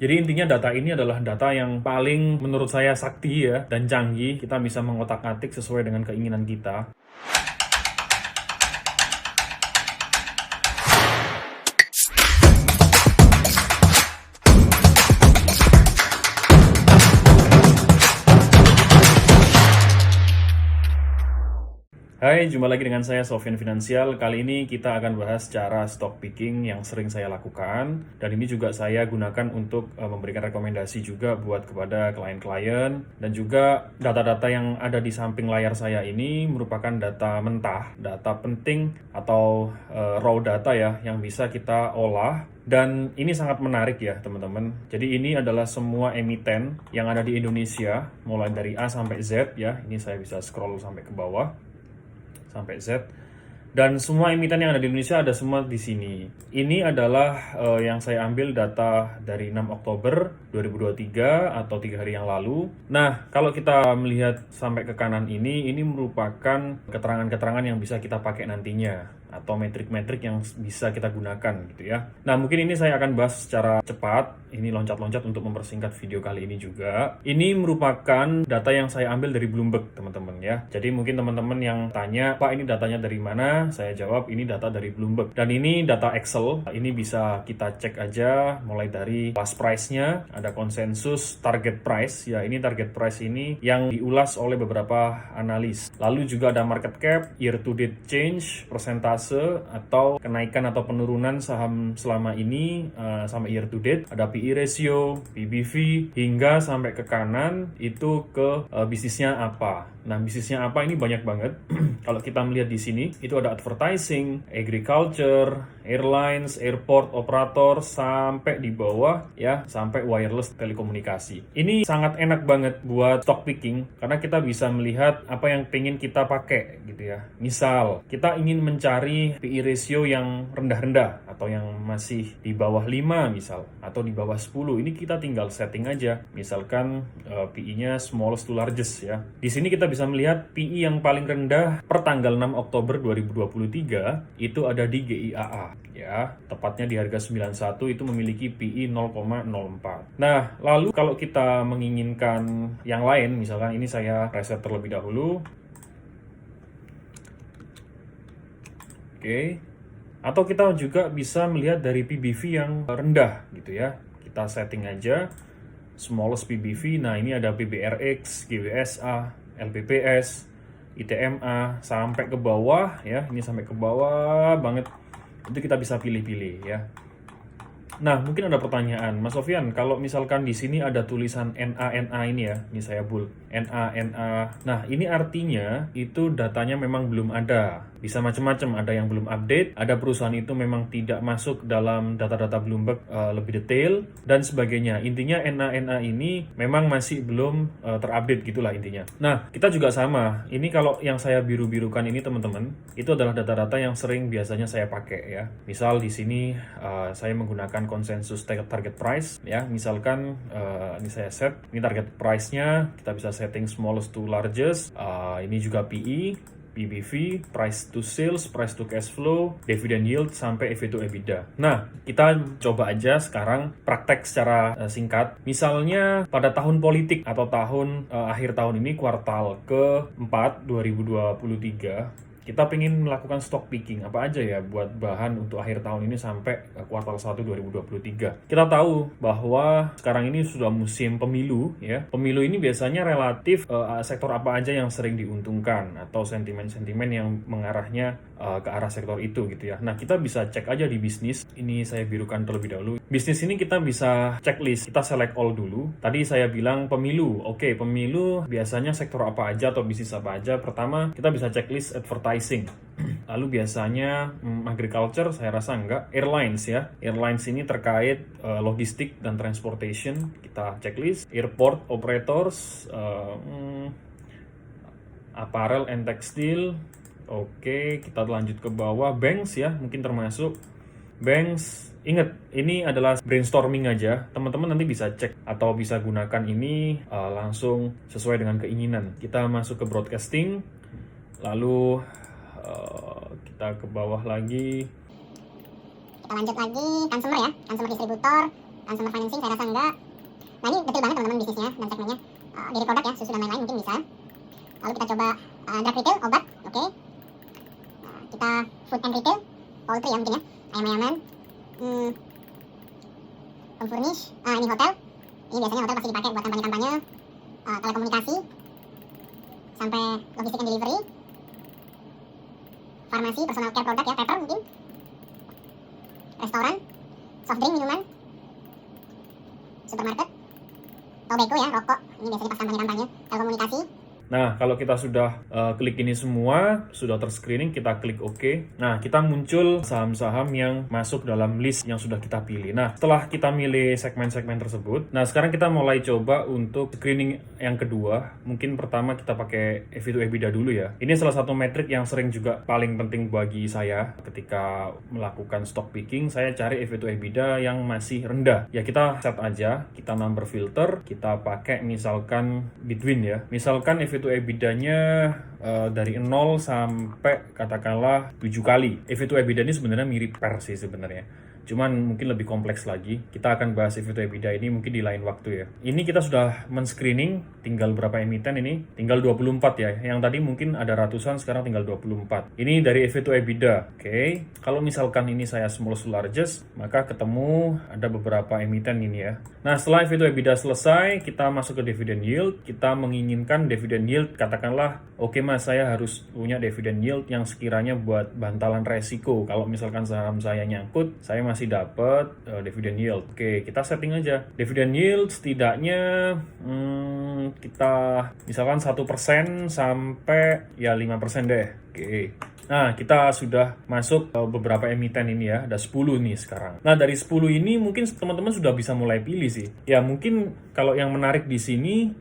Jadi intinya data ini adalah data yang paling menurut saya sakti ya dan canggih. Kita bisa mengotak-atik sesuai dengan keinginan kita. Hai, jumpa lagi dengan saya Sofyan Finansial. Kali ini kita akan bahas cara stock picking yang sering saya lakukan. Dan ini juga saya gunakan untuk memberikan rekomendasi juga buat kepada klien-klien. Dan juga data-data yang ada di samping layar saya ini merupakan data mentah, data penting atau raw data ya yang bisa kita olah. Dan ini sangat menarik ya teman-teman. Jadi ini adalah semua emiten yang ada di Indonesia, mulai dari A sampai Z ya. Ini saya bisa scroll sampai ke bawah sampai Z, dan semua emiten yang ada di Indonesia ada semua di sini. Ini adalah yang saya ambil data dari 6 Oktober 2023 atau 3 hari yang lalu. Nah, kalau kita melihat sampai ke kanan ini merupakan keterangan-keterangan yang bisa kita pakai nantinya atau metrik-metrik yang bisa kita gunakan gitu ya. Nah, mungkin ini saya akan bahas secara cepat. Ini loncat-loncat untuk mempersingkat video kali ini juga. Ini merupakan data yang saya ambil dari Bloomberg, teman-teman ya. Jadi mungkin teman-teman yang tanya, "Pak, ini datanya dari mana?" Saya jawab, ini data dari Bloomberg. Dan ini data Excel. Ini bisa kita cek aja mulai dari last price-nya, ada konsensus target price. Ya, ini target price ini yang diulas oleh beberapa analis. Lalu juga ada market cap, year to date change, persentase atau kenaikan atau penurunan saham selama ini sampai year to date, ada PE ratio, PBV, hingga sampai ke kanan itu ke bisnisnya apa. Nah, bisnisnya apa ini banyak banget. Kalau kita melihat di sini itu ada advertising, agriculture, airlines, airport, operator, sampai di bawah ya, sampai wireless telekomunikasi. Ini sangat enak banget buat stock picking karena kita bisa melihat apa yang pengen kita pakai gitu ya. Misal, kita ingin mencari PE ratio yang rendah-rendah atau yang masih di bawah 5 misal atau di bawah 10. Ini kita tinggal setting aja. Misalkan PE-nya smallest to largest ya. Di sini kita bisa melihat PE yang paling rendah per tanggal 6 Oktober 2023 itu ada di GIAA ya, tepatnya di harga 91 itu memiliki PE 0,04. Nah, lalu kalau kita menginginkan yang lain, misalkan ini saya reset terlebih dahulu. Oke. Atau kita juga bisa melihat dari PBV yang rendah gitu ya. Kita setting aja smallest PBV. Nah, ini ada PBRX, GWSA, LPPS, ITMA sampai ke bawah ya. Ini sampai ke bawah banget. Itu kita bisa pilih-pilih ya. Nah, mungkin ada pertanyaan, Mas Sofyan, kalau misalkan di sini ada tulisan NA ini ya, ini saya bull, NA. Nah, ini artinya itu datanya memang belum ada. Bisa macam-macam, ada yang belum update, ada perusahaan itu memang tidak masuk dalam data-data Bloomberg lebih detail, dan sebagainya. Intinya NA ini memang masih belum terupdate gitulah intinya. Nah, kita juga sama. Ini kalau yang saya biru-birukan ini teman-teman, itu adalah data-data yang sering biasanya saya pakai ya. Misal di sini saya menggunakan konsensus target price ya. Misalkan ini saya set, ini target price-nya, kita bisa setting smallest to largest. Ini juga PE, PBV, price to sales, price to cash flow, dividend yield, sampai EV to EBITDA. Nah, kita coba aja sekarang praktek secara singkat. Misalnya pada tahun politik atau tahun akhir tahun ini, kuartal ke-4 2023, kita pengen melakukan stock picking apa aja ya buat bahan untuk akhir tahun ini sampai kuartal 1 2023. Kita tahu bahwa sekarang ini sudah musim pemilu ya. Pemilu ini biasanya relatif sektor apa aja yang sering diuntungkan atau sentimen-sentimen yang mengarahnya ke arah sektor itu gitu ya. Nah, kita bisa cek aja di bisnis. Ini saya birukan terlebih dahulu. Bisnis ini kita bisa checklist, kita select all dulu. Tadi saya bilang pemilu. Oke, pemilu biasanya sektor apa aja atau bisnis apa aja. Pertama, kita bisa checklist advertising. Lalu biasanya agriculture, saya rasa enggak. Airlines ya. Airlines ini terkait logistik dan transportation. Kita checklist. Airport operators, apparel and textile. Oke, kita lanjut ke bawah. Banks ya, mungkin termasuk. Banks, ingat, ini adalah brainstorming aja. Teman-teman nanti bisa cek atau bisa gunakan ini langsung sesuai dengan keinginan. Kita masuk ke broadcasting, lalu kita ke bawah lagi. Kita lanjut lagi, consumer ya, consumer distributor, consumer financing saya rasa enggak. Nah ini detail banget teman-teman bisnisnya dan segmennya. Dairy product ya, susu dan lain-lain mungkin bisa. Lalu kita coba drug retail, obat, oke. Kita food and retail, poultry ya mungkin ya, ayam-ayaman. Home furnish, ini hotel. Ini biasanya hotel pasti dipakai buat kampanye-kampanye. Telekomunikasi, sampai logistik and delivery. Farmasi, personal care product ya, paper mungkin. Restoran, soft drink, minuman. Supermarket, tobacco ya, rokok. Ini biasanya pas kampanye-kampanye. Telekomunikasi. Nah, kalau kita sudah klik ini semua, sudah terscreening, kita klik OK. Nah, kita muncul saham-saham yang masuk dalam list yang sudah kita pilih. Nah, setelah kita milih segmen-segmen tersebut, nah sekarang kita mulai coba untuk screening yang kedua. Mungkin pertama kita pakai EV to EBITDA dulu ya. Ini salah satu metrik yang sering juga paling penting bagi saya ketika melakukan stock picking. Saya cari EV to EBITDA yang masih rendah. Ya, kita set aja, kita number filter, kita pakai misalkan between ya. Misalkan EV to EBITDA-nya dari 0 sampai katakanlah 7 kali. EV to EBITDA ini sebenarnya mirip PER sih sebenarnya. Cuman mungkin lebih kompleks lagi. Kita akan bahas EV to EBITDA ini mungkin di lain waktu ya. Ini kita sudah men-screening, tinggal berapa emiten ini? Tinggal 24 ya. Yang tadi mungkin ada ratusan, sekarang tinggal 24. Ini dari EV to EBITDA. Oke. Kalau misalkan ini saya smallest to largest, maka ketemu ada beberapa emiten ini ya. Nah, setelah EV to EBITDA selesai, kita masuk ke dividend yield. Kita menginginkan dividend yield, katakanlah, oke mas, saya harus punya dividend yield yang sekiranya buat bantalan resiko. Kalau misalkan saham saya nyangkut, saya masih dapat dividend yield. Oke, kita setting aja. Dividend yield setidaknya kita misalkan 1% sampai ya 5% deh. Oke. Nah, kita sudah masuk beberapa emiten ini ya. Ada 10 nih sekarang. Nah, dari 10 ini mungkin teman-teman sudah bisa mulai pilih sih. Ya, mungkin kalau yang menarik di sini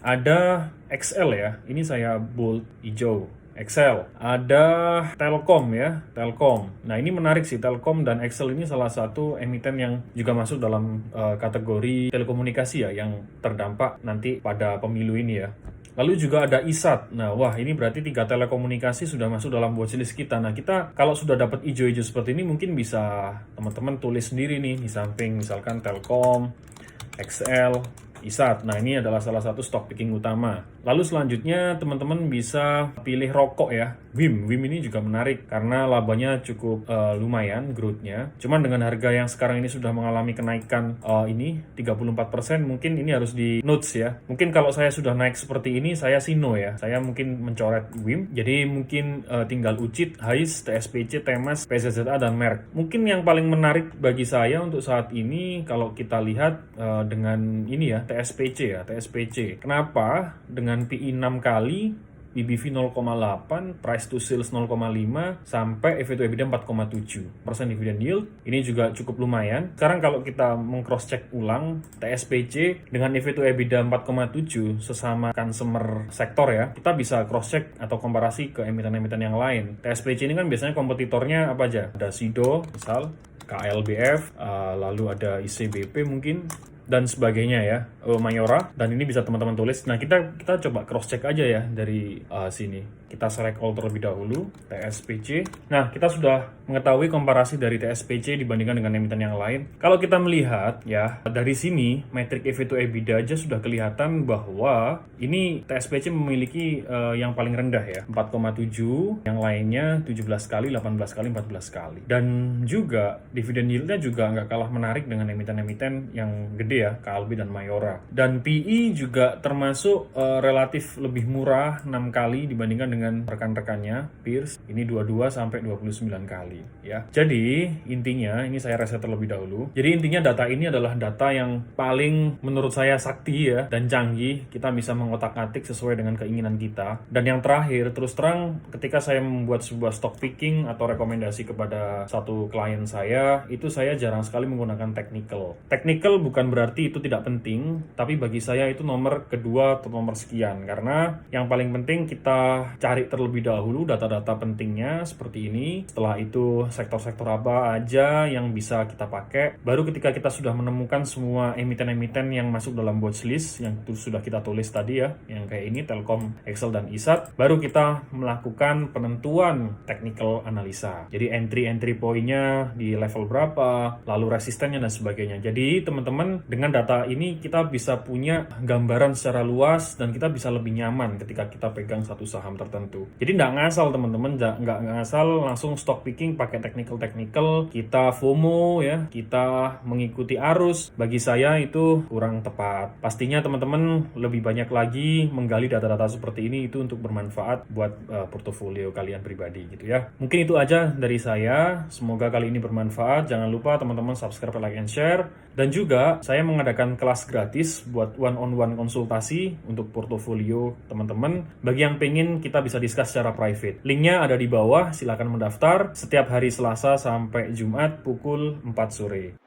ada XL ya. Ini saya bold hijau. Excel, ada Telkom ya, Telkom. Nah ini menarik sih, Telkom dan Excel ini salah satu emiten yang juga masuk dalam kategori telekomunikasi ya, yang terdampak nanti pada pemilu ini ya. Lalu juga ada ISAT. Nah, wah ini berarti 3 telekomunikasi sudah masuk dalam watchlist kita. Nah, kita kalau sudah dapat hijau-hijau seperti ini mungkin bisa teman-teman tulis sendiri nih di samping misalkan Telkom, XL, ISAT. Nah, ini adalah salah satu stock picking utama. Lalu selanjutnya teman-teman bisa pilih rokok ya. WIM ini juga menarik karena labanya cukup lumayan growth-nya. Cuman dengan harga yang sekarang ini sudah mengalami kenaikan ini 34%, mungkin ini harus di notes ya. Mungkin kalau saya sudah naik seperti ini, saya sih no ya. Saya mungkin mencoret WIM. Jadi mungkin tinggal UCIT, HAIS, TSPC, TEMAS, PZZA, dan Merck. Mungkin yang paling menarik bagi saya untuk saat ini kalau kita lihat dengan ini ya, TSPC ya, TSPC. Kenapa? Dengan PI 6 kali, BBV 0,8, price to sales 0,5, sampai EV to EBITDA 4,7% dividend yield. Ini juga cukup lumayan. Sekarang kalau kita meng-cross-check ulang, TSPC dengan EV to EBITDA 4,7 sesama consumer sektor ya, kita bisa cross-check atau komparasi ke emiten-emiten yang lain. TSPC ini kan biasanya kompetitornya apa aja? Ada Sido, misal, KLBF, lalu ada ICBP mungkin, dan sebagainya ya, Mayora, dan ini bisa teman-teman tulis. Nah, kita coba cross check aja ya dari sini. Kita select all terlebih dahulu, TSPC. Nah, kita sudah mengetahui komparasi dari TSPC dibandingkan dengan emiten yang lain. Kalau kita melihat ya, dari sini metrik EV to EBITDA aja sudah kelihatan bahwa ini TSPC memiliki yang paling rendah ya, 4,7, yang lainnya 17 kali, 18 kali, 14 kali. Dan juga dividend yield-nya juga nggak kalah menarik dengan emiten-emiten yang gede ya, KLB dan Mayora. Dan PE juga termasuk relatif lebih murah 6 kali dibandingkan dengan rekan-rekannya, peers. Ini 22 sampai 29 kali ya. Jadi intinya ini saya reset terlebih dahulu. Jadi intinya data ini adalah data yang paling menurut saya sakti ya dan canggih. Kita bisa mengotak-atik sesuai dengan keinginan kita. Dan yang terakhir, terus terang ketika saya membuat sebuah stock picking atau rekomendasi kepada satu klien saya, itu saya jarang sekali menggunakan technical. Technical bukan berarti berarti itu tidak penting, tapi bagi saya itu nomor kedua atau nomor sekian. Karena yang paling penting kita cari terlebih dahulu data-data pentingnya seperti ini. Setelah itu sektor-sektor apa aja yang bisa kita pakai. Baru ketika kita sudah menemukan semua emiten-emiten yang masuk dalam watchlist yang itu sudah kita tulis tadi ya, yang kayak ini Telkom, Excel, dan ISAT, baru kita melakukan penentuan technical analisa. Jadi entry pointnya di level berapa, lalu resistennya dan sebagainya. Jadi teman-teman, dengan data ini kita bisa punya gambaran secara luas dan kita bisa lebih nyaman ketika kita pegang satu saham tertentu. Jadi nggak ngasal teman-teman, nggak ngasal langsung stock picking pakai technical, kita FOMO ya, kita mengikuti arus. Bagi saya itu kurang tepat. Pastinya teman-teman lebih banyak lagi menggali data-data seperti ini itu untuk bermanfaat buat portofolio kalian pribadi gitu ya. Mungkin itu aja dari saya. Semoga kali ini bermanfaat. Jangan lupa teman-teman subscribe, like, and share. Dan juga saya mengadakan kelas gratis buat one-on-one konsultasi untuk portofolio teman-teman. Bagi yang pengen kita bisa discuss secara private. Linknya ada di bawah, silakan mendaftar setiap hari Selasa sampai Jumat pukul 4 sore.